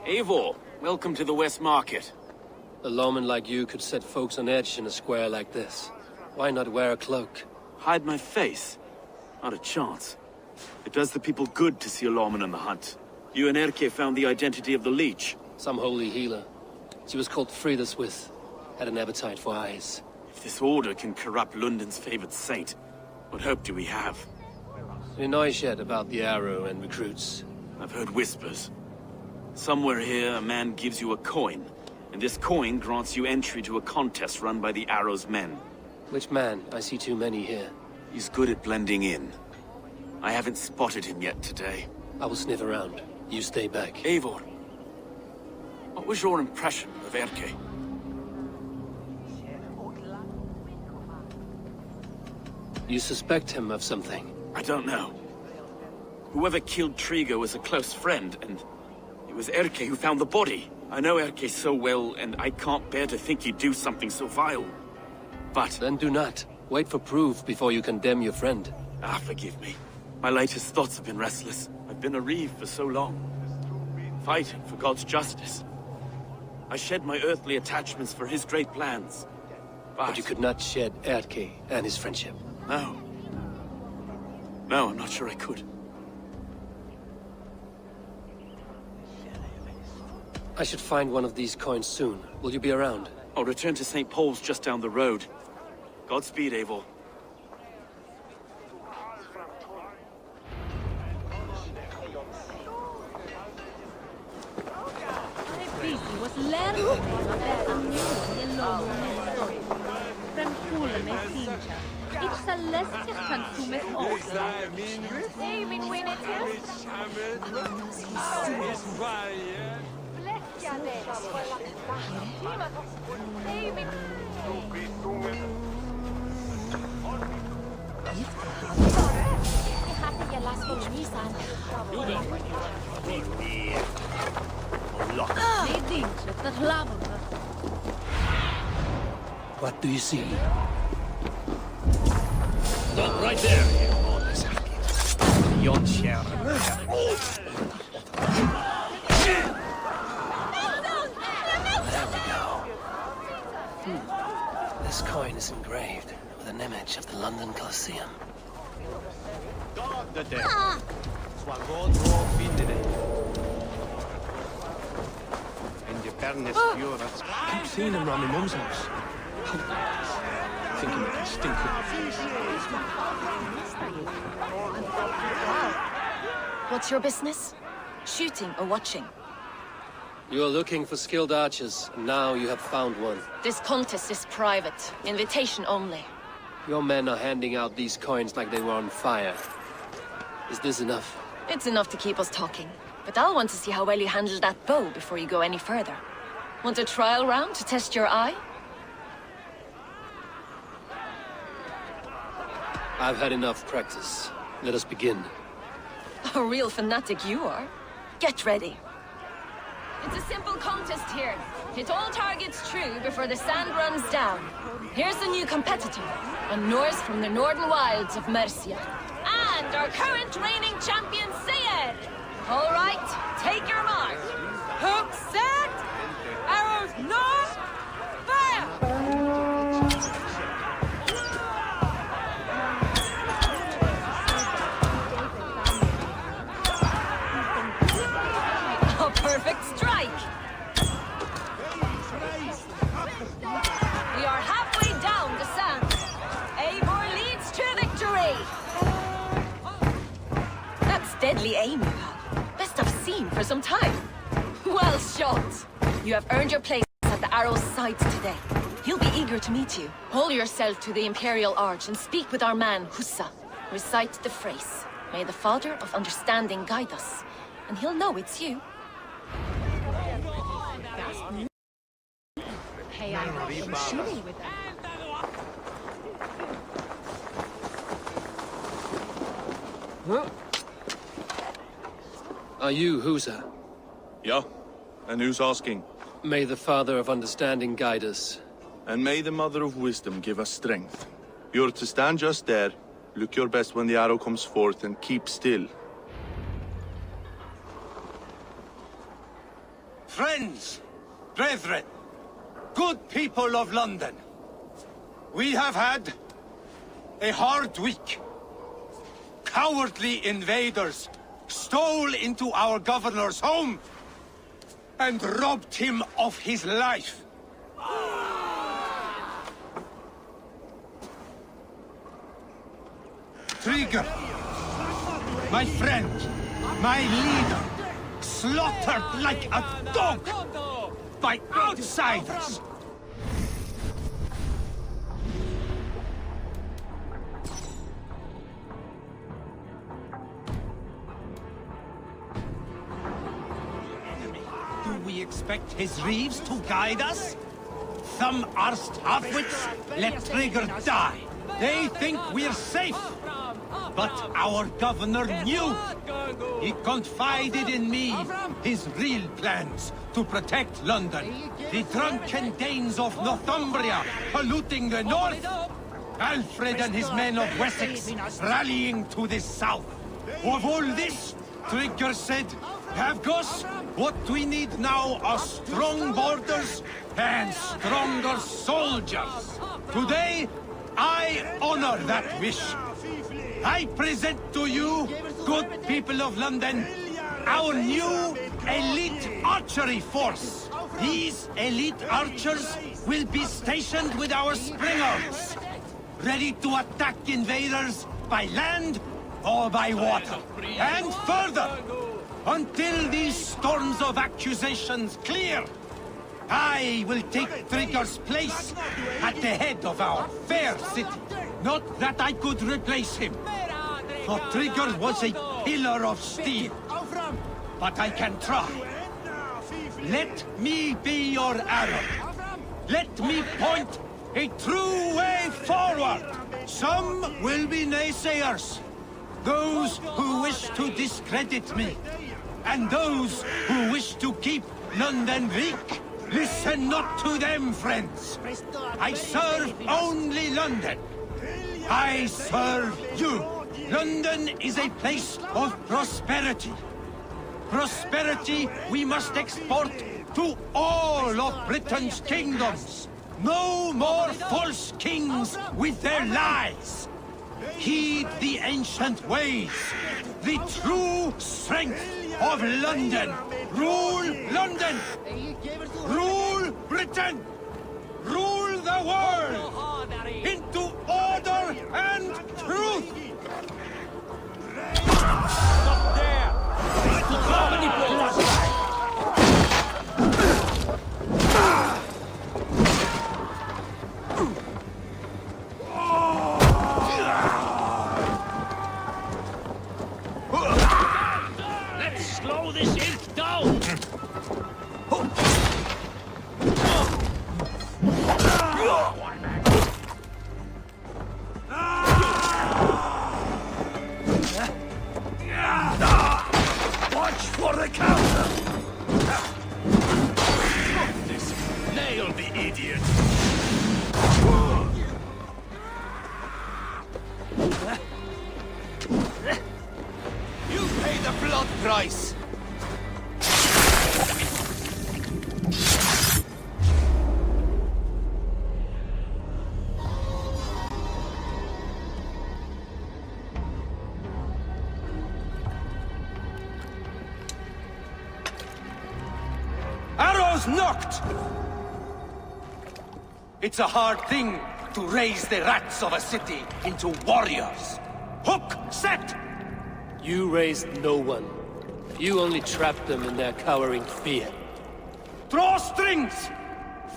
Eivor, welcome to the West Market. A lawman like you could set folks on edge in a square like this. Why not wear a cloak? Hide my face? Not a chance. It does the people good to see a lawman on the hunt. You and Erke found the identity of the leech. Some holy healer. She was called Frida Swith. Had an appetite for eyes. If this order can corrupt London's favored saint, what hope do we have? Any noise yet about the arrow and recruits? I've heard whispers. Somewhere here, a man gives you a coin, and this coin grants you entry to a contest run by the Arrow's men. Which man? I see too many here. He's good at blending in. I haven't spotted him yet today. I will sniff around. You stay back. Eivor, what was your impression of Erke? You suspect him of something? I don't know. Whoever killed Trigo was a close friend, and it was Erke who found the body. I know Erke so well, and I can't bear to think he'd do something so vile. But... Then do not. Wait for proof before you condemn your friend. Forgive me. My latest thoughts have been restless. I've been a reeve for so long, fighting for God's justice. I shed my earthly attachments for his great plans. But you could not shed Erke and his friendship. No. No, I'm not sure I could. I should find one of these coins soon. Will you be around? I'll return to St. Paul's just down the road. Godspeed, Eivor. What do you see? Stop right there! Yon share. There we go. This coin is engraved with an image of the London Colosseum. Keep seeing him around my mum's house. Thinking it can stink What's your business? Shooting or watching? You're looking for skilled archers, and now you have found one. This contest is private. Invitation only. Your men are handing out these coins like they were on fire. Is this enough? It's enough to keep us talking. But I'll want to see how well you handle that bow before you go any further. Want a trial round to test your eye? I've had enough practice. Let us begin. A real fanatic you are. Get ready. It's a simple contest here. Hit all targets true before the sand runs down. Here's the new competitor, a Norse from the northern wilds of Mercia. And our current reigning champion, Sayed. All right, take your mark. Hook set, arrows north, fire! A perfect strike. We are halfway down the sand. Eivor leads to victory. That's deadly aim you have. Best I've seen for some time. Well shot. You have earned your place at the Arrow's sides today. He'll be eager to meet you. Hold yourself to the Imperial Arch and speak with our man, Hussa. Recite the phrase. May the Father of Understanding guide us. And he'll know it's you. Are you Husa? Yeah, and who's asking? May the Father of Understanding guide us. And may the Mother of Wisdom give us strength. You're to stand just there, look your best when the arrow comes forth, and keep still. Friends, brethren, good people of London, we have had a hard week. Cowardly invaders stole into our governor's home and robbed him of his life. Trigger, my friend, my leader, slaughtered like a dog by outsiders. Do we expect his reeves to guide us? Some arsed halfwits let Trigger die. They think we're safe. But our governor knew. He confided in me his real plans to protect London. The drunken Danes of Northumbria polluting the north. Alfred and his men of Wessex rallying to the south. Of all this, Trigger said, Havgos, what we need now are strong borders and stronger soldiers. Today, I honor that wish. I present to you, good people of London, our new elite archery force. These elite archers will be stationed with our springers, ready to attack invaders by land or by water. And further, until these storms of accusations clear, I will take Trigger's place at the head of our fair city. Not that I could replace him, for Trigger was a pillar of steel. But I can try. Let me be your arrow. Let me point a true way forward. Some will be naysayers, those who wish to discredit me, and those who wish to keep London weak. Listen not to them, friends. I serve only London. I serve you. London is a place of prosperity. Prosperity we must export to all of Britain's kingdoms. No more false kings with their lies. Heed the ancient ways. The true strength of London. Rule London. Rule Britain. Rule the world into order and truth. Stop there. Let's slow this imp down! Watch for the counter! This nailed the idiot! You pay the blood price! Arrows knocked! It's a hard thing to raise the rats of a city into warriors. Hook set! You raised no one. You only trapped them in their cowering fear. Draw strings!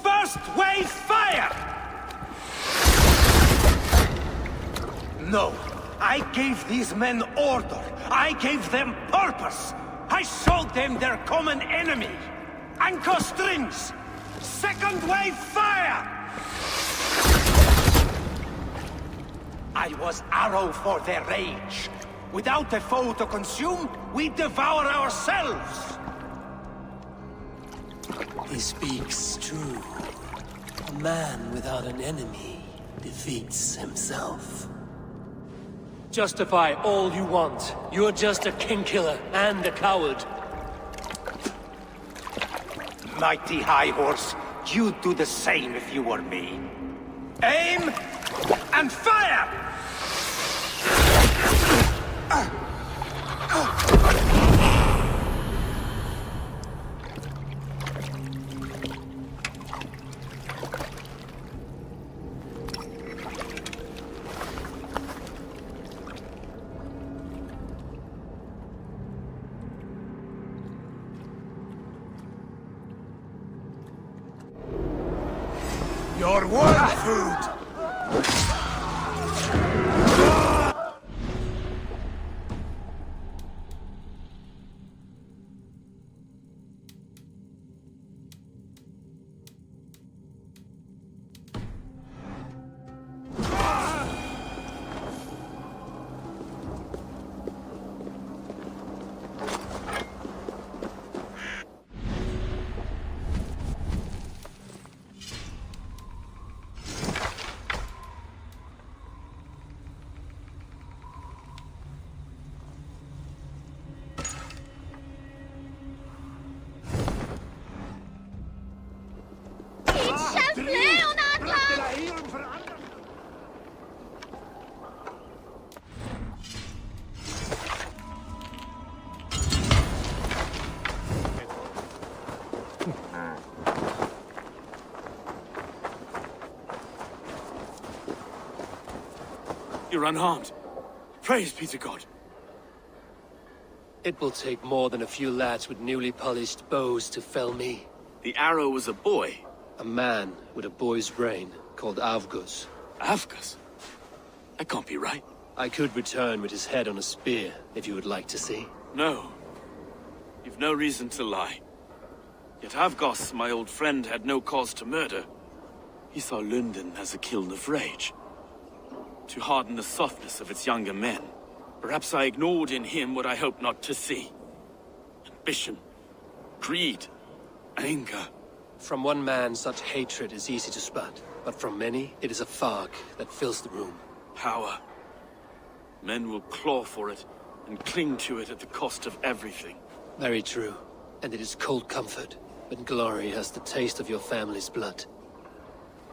First wave fire! No, I gave these men order. I gave them purpose. I showed them their common enemy. Anchor strings! Second wave fire! I was arrow for their rage. Without a foe to consume, we devour ourselves. He speaks true. A man without an enemy defeats himself. Justify all you want. You're just a king killer and a coward. mighty high horse. You'd do the same if you were me. Aim and fire! Your world food! You're unharmed. Praise be to God. It will take more than a few lads with newly polished bows to fell me. The arrow was a boy. A man with a boy's brain, called Avgus. Avgus? That can't be right. I could return with his head on a spear, if you would like to see. No. You've no reason to lie. Yet Avgus, my old friend, had no cause to murder. He saw London as a kiln of rage. To harden the softness of its younger men. Perhaps I ignored in him what I hoped not to see. Ambition, greed, anger. From one man, such hatred is easy to spot, but from many, it is a fog that fills the room. Power. Men will claw for it and cling to it at the cost of everything. Very true. And it is cold comfort when glory has the taste of your family's blood.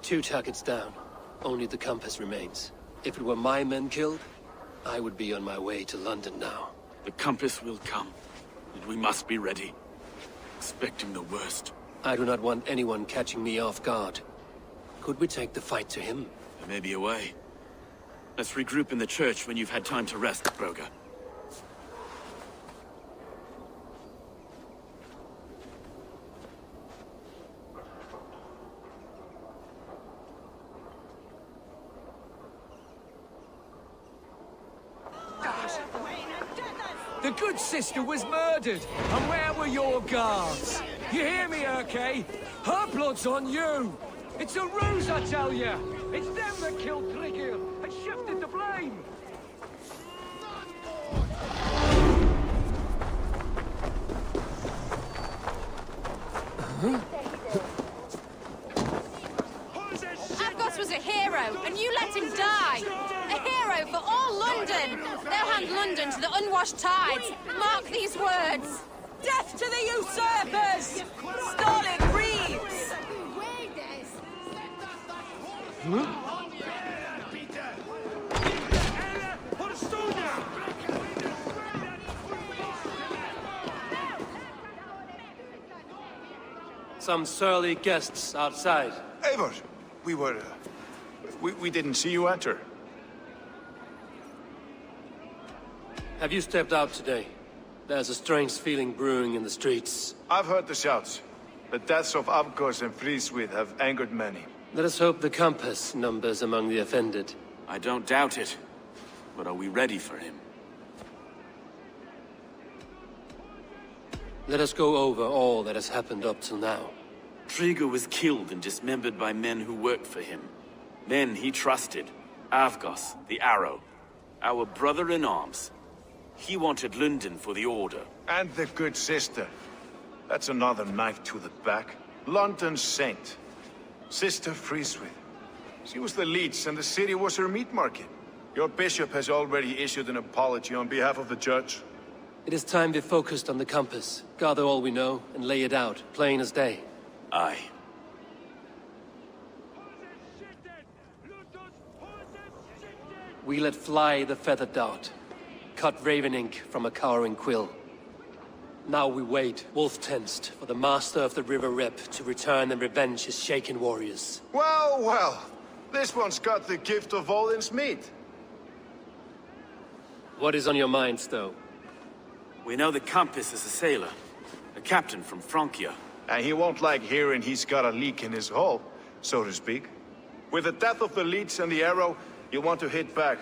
2 targets down. Only the compass remains. If it were my men killed, I would be on my way to London now. The compass will come, and we must be ready. Expecting the worst. I do not want anyone catching me off guard. Could we take the fight to him? There may be a way. Let's regroup in the church when you've had time to rest, Broga. The good sister was murdered, and where were your guards? You hear me, Erke? Her blood's on you! It's a ruse, I tell you! It's them that killed Trigger and shifted the blame! Avgos was a hero, and you let him die! A hero for all London! They'll hand London to the unwashed tides! Mark these words! Death to the usurpers! Stalin Reeves! Some surly guests outside. Eivor, we didn't see you enter. Have you stepped out today? There's a strange feeling brewing in the streets. I've heard the shouts. The deaths of Avgos and Friswith have angered many. Let us hope the compass numbers among the offended. I don't doubt it. But are we ready for him? Let us go over all that has happened up till now. Trigger was killed and dismembered by men who worked for him. Men he trusted. Avgos, the Arrow. Our brother-in-arms. He wanted London for the Order. And the good sister. That's another knife to the back. London's saint. Sister Friswith. She was the leech and the city was her meat market. Your bishop has already issued an apology on behalf of the church. It is time we focused on the compass, gather all we know, and lay it out, plain as day. Aye. We let fly the feathered dart, cut raven ink from a cowering quill. Now we wait, wolf-tensed, for the master of the river rep to return and revenge his shaken warriors. Well, well. This one's got the gift of Odin's meat. What is on your mind, Stowe? We know the Compass is a sailor. A captain from Francia. And he won't like hearing he's got a leak in his hull, so to speak. With the death of the leech and the arrow, you want to hit back.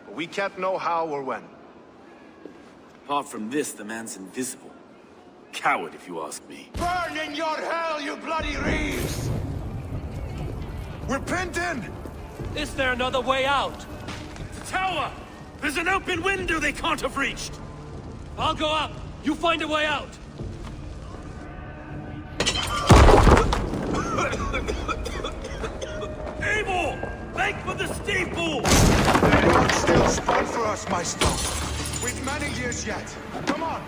But we can't know how or when. Apart from this, the man's invisible. Coward, if you ask me. Burn in your hell, you bloody reeves! We're pinned in! Is there another way out? The tower! There's an open window they can't have reached! I'll go up! You find a way out! Abel! Make for the steeple! The Lord still spun for us, my stone. We've many years yet. Come on!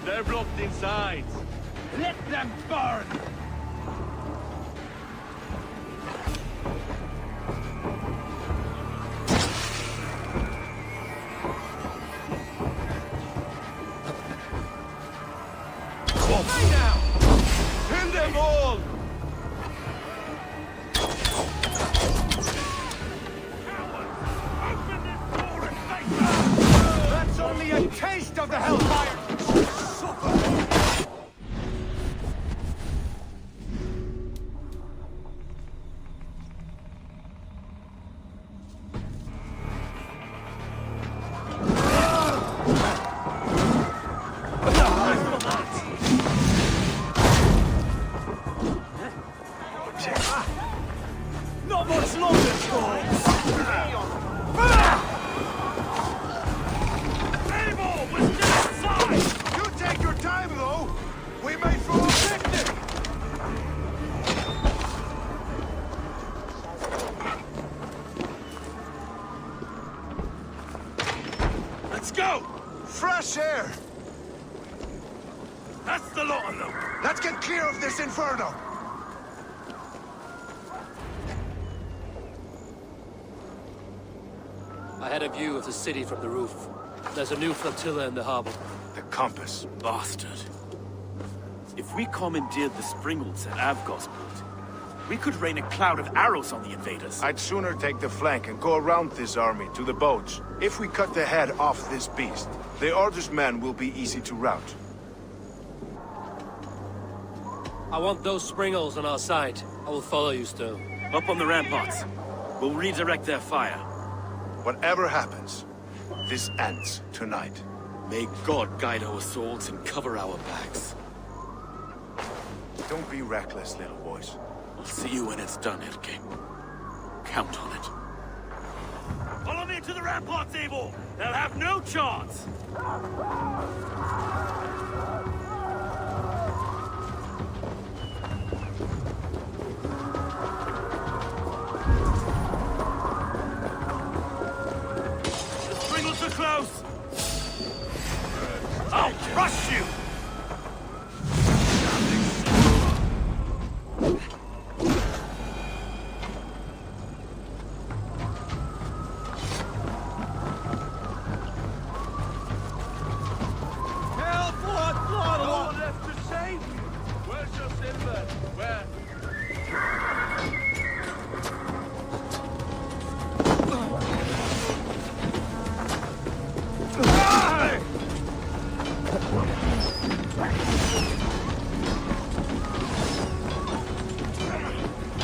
They're blocked inside. Let them burn! Hey now! Kill them all! That's only a taste of the hellfire! Not much longer, Storms! Abel! We're still inside! You take your time, though! We may throw a picnic! Let's go! Fresh air! That's the lot of them! Let's get clear of this inferno! I had a view of the city from the roof. There's a new flotilla in the harbor. The compass. Bastard. If we commandeered the Springolds at Avgosport, we could rain a cloud of arrows on the invaders. I'd sooner take the flank and go around this army to the boats. If we cut the head off this beast, the Order's men will be easy to rout. I want those Springolds on our side. I will follow you, Stowe. Up on the ramparts. We'll redirect their fire. Whatever happens, this ends tonight. May God guide our swords and cover our backs. Don't be reckless, little boys. I'll see you when it's done, Erke. Count on it. Follow me to the ramparts, Abel! They'll have no chance!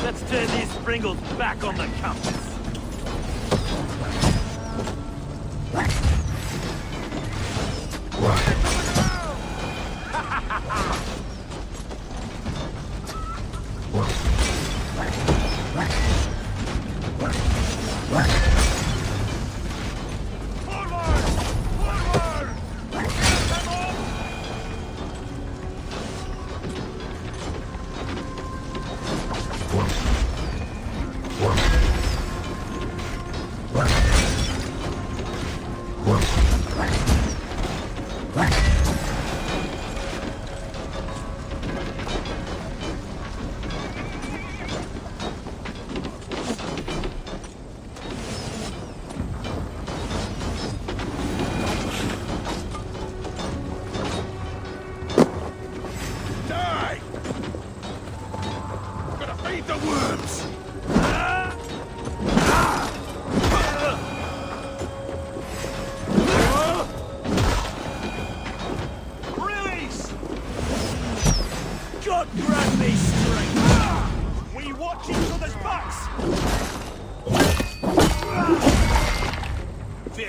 Let's turn these Springles back on the compass.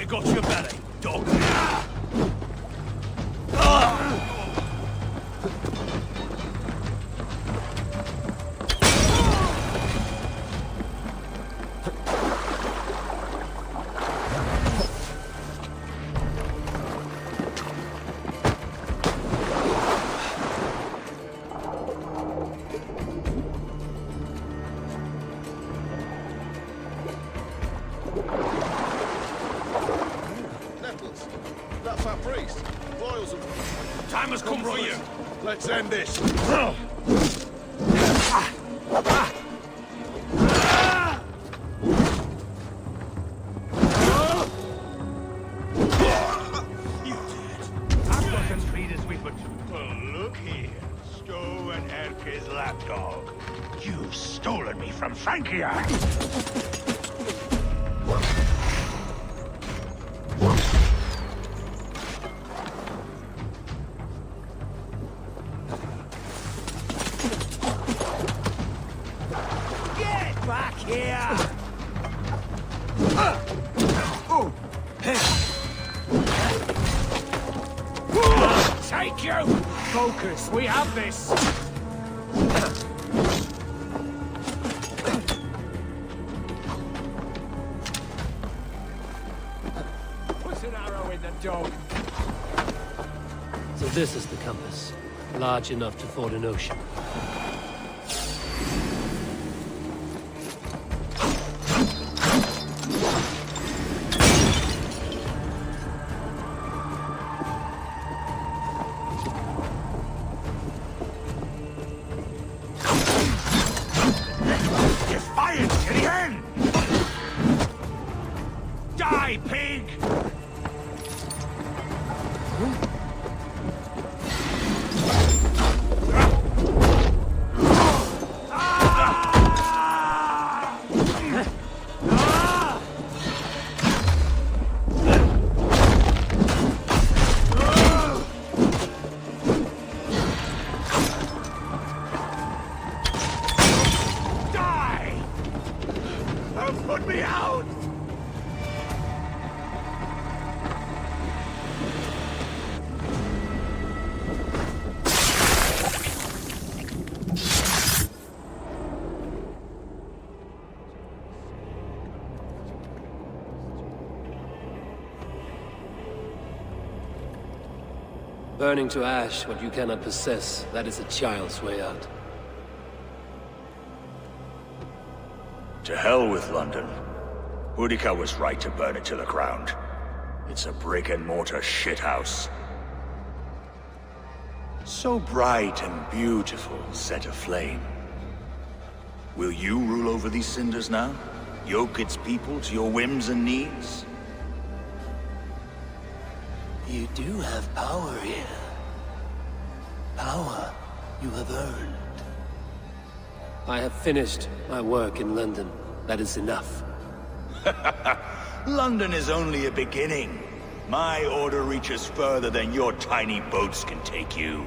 Got your belly, dog. Time has come for you. Let's end this. Well, look here. Stolen Erke's lapdog. You've stolen me from Frankia. Back here! Take you! Focus, we have this! Put an arrow in the dog. So this is the compass. Large enough to ford an ocean. Die, pig! Die! Put me out! Burning to ash what you cannot possess, that is a child's way out. To hell with London. Boudica was right to burn it to the ground. It's a brick-and-mortar shithouse. So bright and beautiful, set aflame. Will you rule over these cinders now? Yoke its people to your whims and needs? You do have power here. Power you have earned. I have finished my work in London. That is enough. London is only a beginning. My order reaches further than your tiny boats can take you.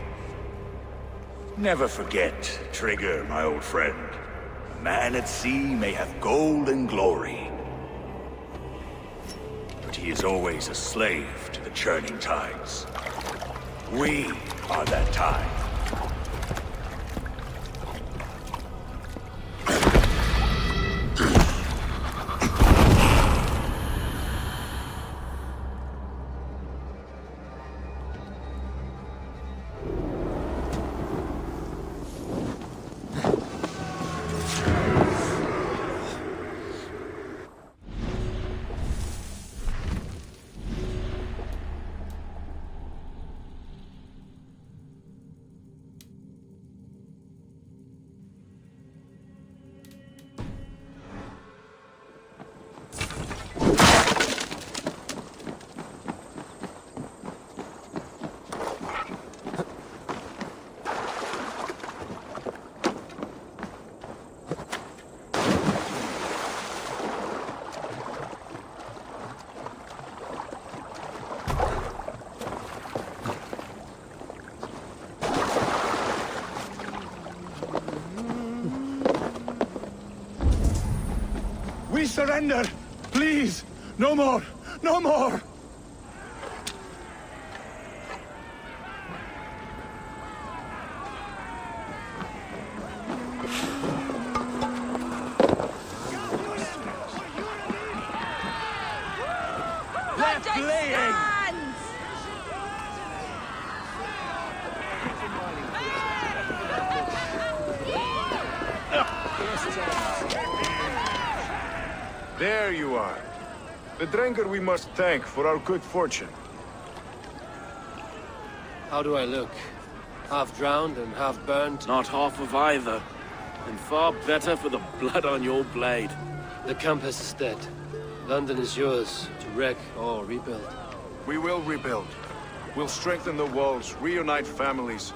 Never forget, Trigger, my old friend. A man at sea may have gold and glory, but he is always a slave to the churning tides. We are that tide. We surrender! Please! No more! No more! They're fleeing! There you are. The drinker we must thank for our good fortune. How do I look? Half drowned and half burned? Not half of either. And far better for the blood on your blade. The compass is dead. London is yours to wreck or rebuild. We will rebuild. We'll strengthen the walls, reunite families,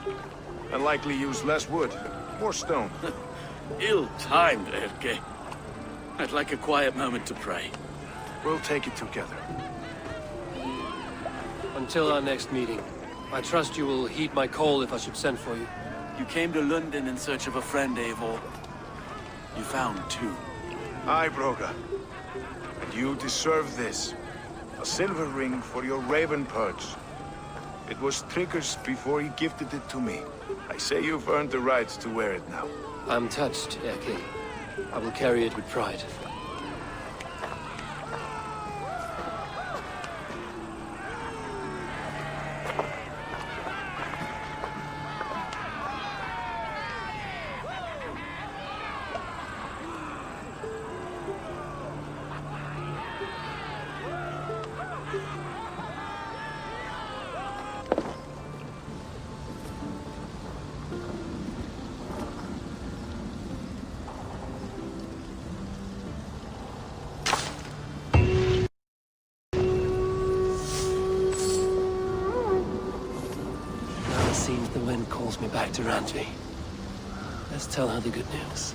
and likely use less wood, more stone. Ill-timed, Erke. I'd like a quiet moment to pray. We'll take it together. Until our next meeting, I trust you will heed my call if I should send for you. You came to London in search of a friend, Eivor. You found two. Aye, Broga. And you deserve this. A silver ring for your raven perch. It was Trigger's before he gifted it to me. I say you've earned the right to wear it now. I'm touched, Erke. I will carry it with pride. Now it seems the wind calls me back to Randvi. Let's tell her the good news.